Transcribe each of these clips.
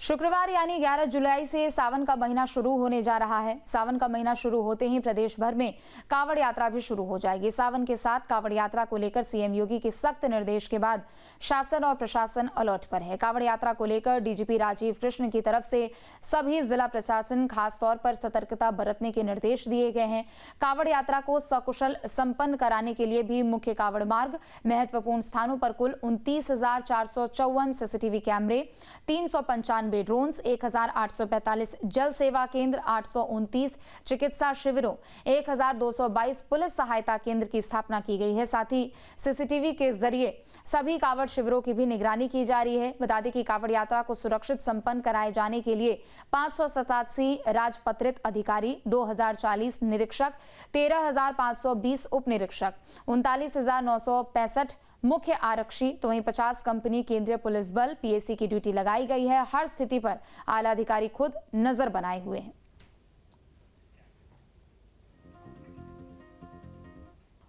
शुक्रवार यानी 11 जुलाई से सावन का महीना शुरू होने जा रहा है। सावन का महीना शुरू होते ही प्रदेश भर में कांवड़ यात्रा भी शुरू हो जाएगी। सावन के साथ कांवड़ यात्रा को लेकर सीएम योगी के सख्त निर्देश के बाद शासन और प्रशासन अलर्ट पर है। कांवड़ यात्रा को लेकर डीजीपी राजीव कृष्ण की तरफ से सभी जिला प्रशासन खासतौर पर सतर्कता बरतने के निर्देश दिए गए हैं। कांवड़ यात्रा को सकुशल संपन्न कराने के लिए भी मुख्य कांवड़ मार्ग, महत्वपूर्ण स्थानों पर कुल 29,454 सीसीटीवी कैमरे, 395 ड्रोन्स, 1,845 जल सेवा केंद्र, 829 चिकित्सा शिविरों, 1,222 पुलिस सहायता केंद्र की स्थापना की गई है। साथ ही सीसीटीवी के जरिए सभी कांवड़ शिविरों की भी निगरानी की जा रही है। बता दें कि कांवड़ यात्रा को सुरक्षित संपन्न कराए जाने के लिए 587 राजपत्रित अधिकारी, 2,040 निरीक्षक, 13,520 उप निरीक्षक, 39,965 मुख्य आरक्षी तो वहीं 50 कंपनी केंद्रीय पुलिस बल पीएसी की ड्यूटी लगाई गई है। हर स्थिति पर आला अधिकारी खुद नजर बनाए हुए हैं।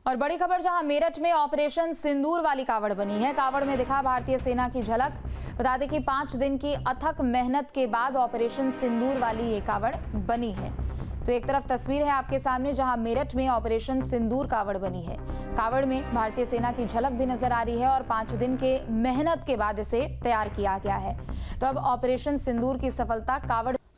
और बड़ी खबर जहां मेरठ में ऑपरेशन सिंदूर वाली कावड़ बनी है। कावड़ में दिखा भारतीय सेना की झलक। बता दें कि 5 दिन की अथक मेहनत के बाद ऑपरेशन सिंदूर वाली ये कावड़ बनी है। तो एक तरफ तस्वीर है आपके सामने जहां मेरठ में ऑपरेशन सिंदूर कावड़ बनी है। कावड़ में भारतीय सेना की झलक भी नजर आ रही है और 5 दिन के मेहनत के बाद इसे तैयार किया गया है। तो अब ऑपरेशन सिंदूर की सफलता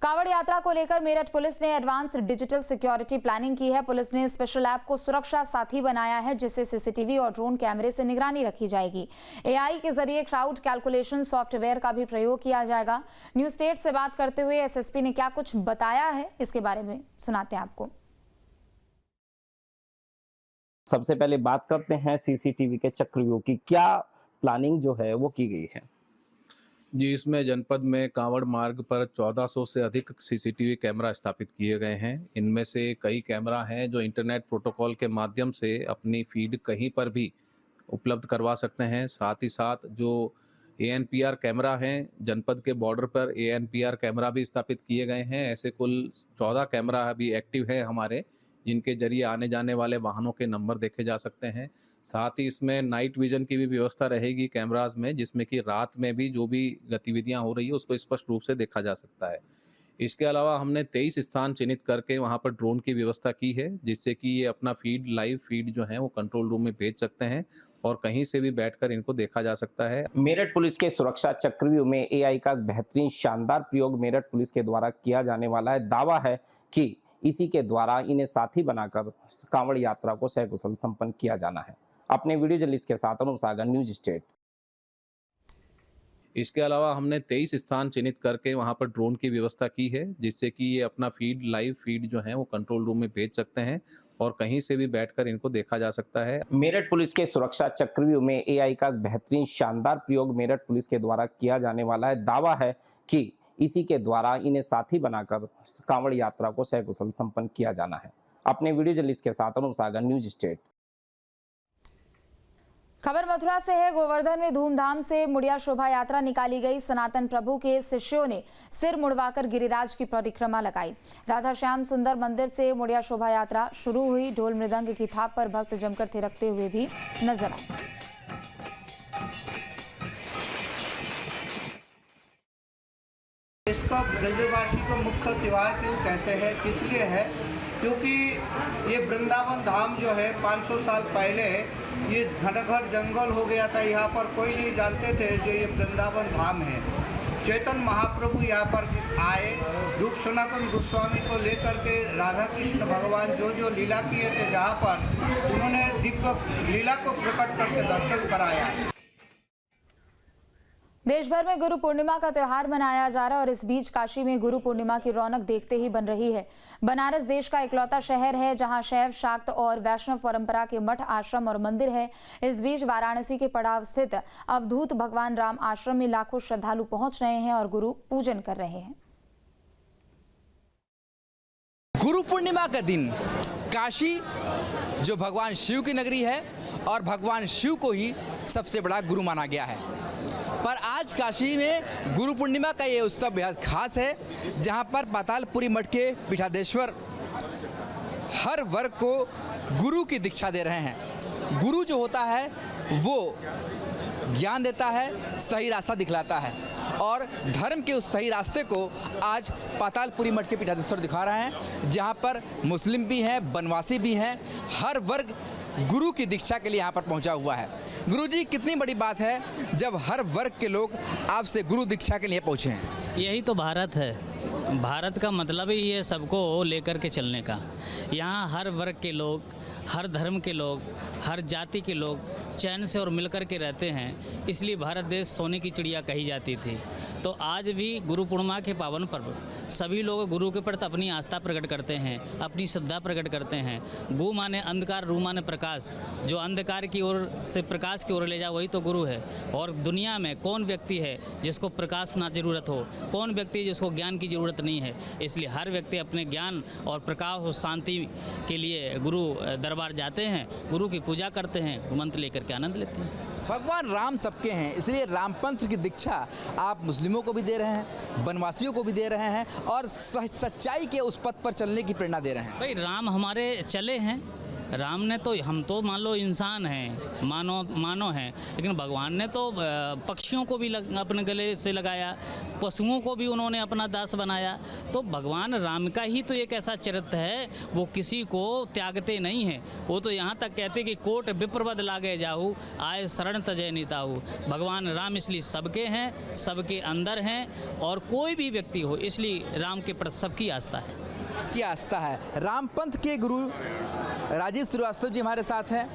कावड़ यात्रा को लेकर मेरठ पुलिस ने एडवांस डिजिटल सिक्योरिटी प्लानिंग की है। पुलिस ने स्पेशल ऐप को सुरक्षा साथी बनाया है जिससे सीसीटीवी और ड्रोन कैमरे से निगरानी रखी जाएगी। एआई के जरिए क्राउड कैलकुलेशन सॉफ्टवेयर का भी प्रयोग किया जाएगा। न्यूज स्टेट से बात करते हुए एसएसपी ने क्या कुछ बताया है इसके बारे में सुनाते हैं आपको। सबसे पहले बात करते हैं सीसीटीवी के चक्रव्यूह की, क्या प्लानिंग जो है वो की गई है? जी, इसमें जनपद में कांवड़ मार्ग पर 1400 से अधिक सीसीटीवी कैमरा स्थापित किए गए हैं। इनमें से कई कैमरा हैं जो इंटरनेट प्रोटोकॉल के माध्यम से अपनी फीड कहीं पर भी उपलब्ध करवा सकते हैं। साथ ही साथ जो एएनपीआर कैमरा हैं, जनपद के बॉर्डर पर एएनपीआर कैमरा भी स्थापित किए गए हैं। ऐसे कुल 14 कैमरा अभी एक्टिव है हमारे, जिनके जरिए आने जाने वाले वाहनों के नंबर देखे जा सकते हैं। साथ ही इसमें नाइट विजन की भी व्यवस्था रहेगी कैमराज में, जिसमें कि रात में भी जो भी गतिविधियां हो रही है उसको स्पष्ट रूप से देखा जा सकता है। इसके अलावा हमने 23 स्थान चिन्हित करके वहां पर ड्रोन की व्यवस्था की है, जिससे कि ये अपना लाइव फीड जो है वो कंट्रोल रूम में भेज सकते हैं और कहीं से भी बैठकर इनको देखा जा सकता है। मेरठ पुलिस के सुरक्षा चक्रव्यूह में एआई का बेहतरीन शानदार प्रयोग मेरठ पुलिस के द्वारा किया जाने वाला है। दावा है कि इसी के द्वारा इन्हें साथी बनाकर कांवड़ यात्रा को सकुशल संपन्न किया जाना है। अपने वीडियो जर्नलिस्ट के साथ अनूप सागर, न्यूज स्टेट। इसके अलावा हमने 23 स्थान चिन्हित करके वहां पर ड्रोन की व्यवस्था की है, जिससे कि ये अपना लाइव फीड जो है वो कंट्रोल रूम में भेज सकते हैं और कहीं से भी बैठकर इनको देखा जा सकता है। मेरठ पुलिस के सुरक्षा चक्रव्यूह में एआई का बेहतरीन शानदार प्रयोग मेरठ पुलिस के द्वारा किया जाने वाला है। दावा है कि इसी के द्वारा इन्हें साथी बनाकर कांवड़ यात्रा को सकुशल संपन्न किया जाना है। अपने वीडियो जर्नलिस्ट के साथ अनूप सागर, न्यूज स्टेट। खबर मथुरा से है। गोवर्धन में धूमधाम से मुड़िया शोभा यात्रा निकाली गई। सनातन प्रभु के शिष्यों ने सिर मुड़वाकर गिरिराज की परिक्रमा लगाई। राधा श्याम सुंदर मंदिर से मुड़िया शोभा यात्रा शुरू हुई। ढोल मृदंग की थाप पर भक्त जमकर थिरकते हुए भी नजर आए। इसका ब्रजवासी को मुख्य त्योहार क्यों कहते हैं, किस लिए है? क्योंकि ये वृंदावन धाम जो है 500 साल पहले ये घनघोर जंगल हो गया था। यहाँ पर कोई नहीं जानते थे जो ये वृंदावन धाम है। चैतन्य महाप्रभु यहाँ पर आए, रूप सनातन गोस्वामी को लेकर के राधा कृष्ण भगवान जो लीला किए थे, जहाँ पर उन्होंने दिव्य लीला को प्रकट करके दर्शन कराया। देश भर में गुरु पूर्णिमा का त्योहार मनाया जा रहा है और इस बीच काशी में गुरु पूर्णिमा की रौनक देखते ही बन रही है। बनारस देश का इकलौता शहर है जहां शैव, शाक्त और वैष्णव परंपरा के मठ, आश्रम और मंदिर है। इस बीच वाराणसी के पड़ाव स्थित अवधूत भगवान राम आश्रम में लाखों श्रद्धालु पहुंच रहे हैं और गुरु पूजन कर रहे हैं। गुरु पूर्णिमा का दिन काशी जो भगवान शिव की नगरी है और भगवान शिव को ही सबसे बड़ा गुरु माना गया है, पर आज काशी में गुरु पूर्णिमा का ये उत्सव बेहद खास है, जहां पर पातालपुरी मठ के पीठाधीश्वर हर वर्ग को गुरु की दीक्षा दे रहे हैं। गुरु जो होता है वो ज्ञान देता है, सही रास्ता दिखलाता है और धर्म के उस सही रास्ते को आज पातालपुरी मठ के पीठाधीश्वर दिखा रहे हैं, जहाँ पर मुस्लिम भी हैं, बनवासी भी हैं, हर वर्ग गुरु की दीक्षा के लिए यहाँ पर पहुँचा हुआ है। गुरुजी, कितनी बड़ी बात है जब हर वर्ग के लोग आपसे गुरु दीक्षा के लिए पहुँचे हैं। यही तो भारत है। भारत का मतलब ही है सबको लेकर के चलने का। यहाँ हर वर्ग के लोग, हर धर्म के लोग, हर जाति के लोग चैन से और मिलकर के रहते हैं, इसलिए भारत देश सोने की चिड़िया कही जाती थी। तो आज भी गुरु पूर्णिमा के पावन पर्व सभी लोग गुरु के प्रति अपनी आस्था प्रकट करते हैं, अपनी श्रद्धा प्रकट करते हैं। गु माने अंधकार, रू माने प्रकाश। जो अंधकार की ओर से प्रकाश की ओर ले जाए वही तो गुरु है। और दुनिया में कौन व्यक्ति है जिसको प्रकाश ना जरूरत हो, कौन व्यक्ति जिसको ज्ञान की जरूरत नहीं है। इसलिए हर व्यक्ति अपने ज्ञान और प्रकाश और शांति के लिए गुरु दरबार जाते हैं, गुरु की पूजा करते हैं, मंत्र लेकर के आनंद लेते हैं। भगवान राम सबके हैं, इसलिए रामपंथ की दीक्षा आप मुस्लिमों को भी दे रहे हैं, बनवासियों को भी दे रहे हैं और सच्चाई के उस पथ पर चलने की प्रेरणा दे रहे हैं। भाई राम हमारे चले हैं, राम ने तो, हम तो मान लो इंसान हैं, मानो हैं, लेकिन भगवान ने तो पक्षियों को भी अपने गले से लगाया, पशुओं को भी उन्होंने अपना दास बनाया। तो भगवान राम का ही तो एक ऐसा चरित्र है, वो किसी को त्यागते नहीं हैं। वो तो यहाँ तक कहते कि कोट विप्रवद लागे जाहू, आए शरण तजय निताहू। भगवान राम इसलिए सबके हैं, सबके अंदर हैं, और कोई भी व्यक्ति हो इसलिए राम के प्रति सबकी आस्था है। की आस्था है। रामपंथ के गुरु राजीव श्रीवास्तव जी हमारे साथ हैं।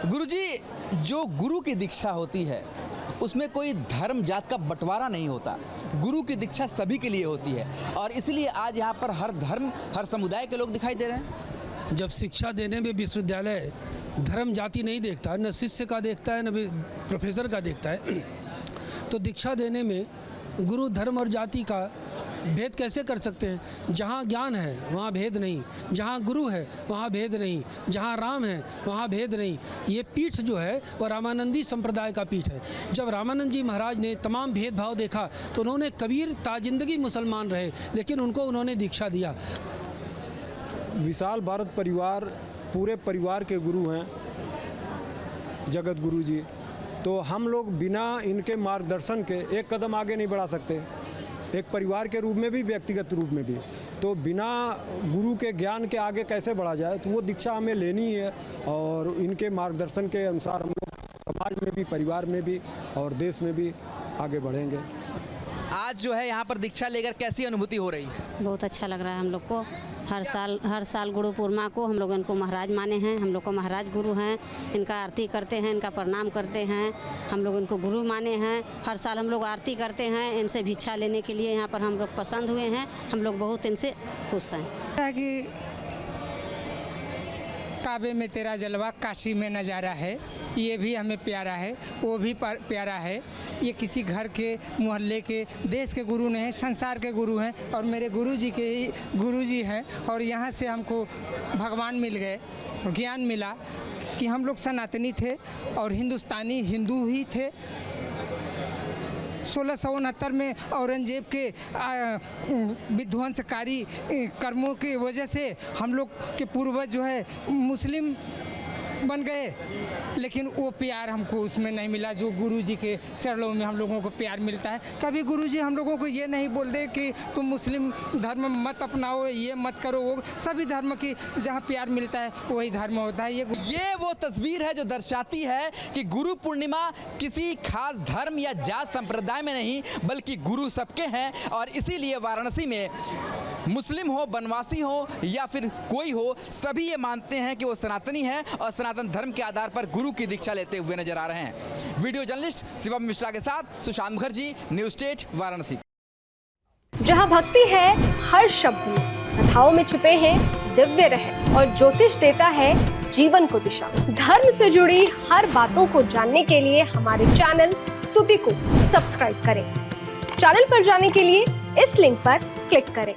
गुरुजी, जो गुरु की दीक्षा होती है उसमें कोई धर्म जात का बंटवारा नहीं होता। गुरु की दीक्षा सभी के लिए होती है और इसलिए आज यहाँ पर हर धर्म, हर समुदाय के लोग दिखाई दे रहे हैं। जब शिक्षा देने में विश्वविद्यालय धर्म जाति नहीं देखता, न शिष्य का देखता है, न प्रोफेसर का देखता है, तो दीक्षा देने में गुरु धर्म और जाति का भेद कैसे कर सकते हैं। जहाँ ज्ञान है वहाँ भेद नहीं, जहाँ गुरु है वहाँ भेद नहीं, जहाँ राम है वहाँ भेद नहीं। ये पीठ जो है वो रामानंदी संप्रदाय का पीठ है। जब रामानंद जी महाराज ने तमाम भेदभाव देखा तो उन्होंने कबीर ताजिंदगी मुसलमान रहे, लेकिन उनको उन्होंने दीक्षा दिया। विशाल भारत परिवार पूरे परिवार के गुरु हैं जगत गुरु जी। तो हम लोग बिना इनके मार्गदर्शन के एक कदम आगे नहीं बढ़ा सकते, एक परिवार के रूप में भी, व्यक्तिगत रूप में भी। तो बिना गुरु के ज्ञान के आगे कैसे बढ़ा जाए, तो वो दीक्षा हमें लेनी है और इनके मार्गदर्शन के अनुसार हम लोग समाज में भी, परिवार में भी और देश में भी आगे बढ़ेंगे। आज जो है यहाँ पर दीक्षा लेकर कैसी अनुभूति हो रही है? बहुत अच्छा लग रहा है हम लोग को। हर साल गुरु पूर्णिमा को हम लोग इनको महाराज माने हैं, हम लोग को महाराज गुरु हैं, इनका आरती करते हैं, इनका प्रणाम करते हैं, हम लोग इनको गुरु माने हैं। हर साल हम लोग आरती करते हैं, इनसे भिक्षा लेने के लिए यहाँ पर हम लोग पसंद हुए हैं, हम लोग बहुत इनसे खुश हैं। कि काबे में तेरा जलवा, काशी में नज़ारा है, ये भी हमें प्यारा है, वो भी प्यारा है। ये किसी घर के, मोहल्ले के, देश के गुरु नहीं हैं, संसार के गुरु हैं और मेरे गुरु जी के ही गुरु जी हैं। और यहाँ से हमको भगवान मिल गए, ज्ञान मिला कि हम लोग सनातनी थे और हिंदुस्तानी हिंदू ही थे। 1669 में औरंगजेब के विध्वंसकारी कर्मों की वजह से हम लोग के पूर्वज जो है मुस्लिम बन गए, लेकिन वो प्यार हमको उसमें नहीं मिला जो गुरुजी के चरणों में हम लोगों को प्यार मिलता है। कभी गुरुजी हम लोगों को ये नहीं बोलते कि तुम मुस्लिम धर्म मत अपनाओ, ये मत करो, वो सभी धर्म की जहाँ प्यार मिलता है वही धर्म होता है। ये वो तस्वीर है जो दर्शाती है कि गुरु पूर्णिमा किसी खास धर्म या जात संप्रदाय में नहीं बल्कि गुरु सबके हैं। और इसीलिए वाराणसी में मुस्लिम हो, बनवासी हो या फिर कोई हो, सभी ये मानते हैं कि वो सनातनी है और सनातन धर्म के आधार पर गुरु की दीक्षा लेते हुए नजर आ रहे हैं। वीडियो जर्नलिस्ट शिवम मिश्रा के साथ सुशांत मुखर्जी, न्यूज स्टेट वाराणसी। जहां भक्ति है हर शब्द में, कथाओं में छुपे हैं दिव्य रहस्य और ज्योतिष देता है जीवन को दिशा। धर्म से जुड़ी हर बातों को जानने के लिए हमारे चैनल स्तुति को सब्सक्राइब करें। चैनल पर जाने के लिए इस लिंक पर क्लिक करें।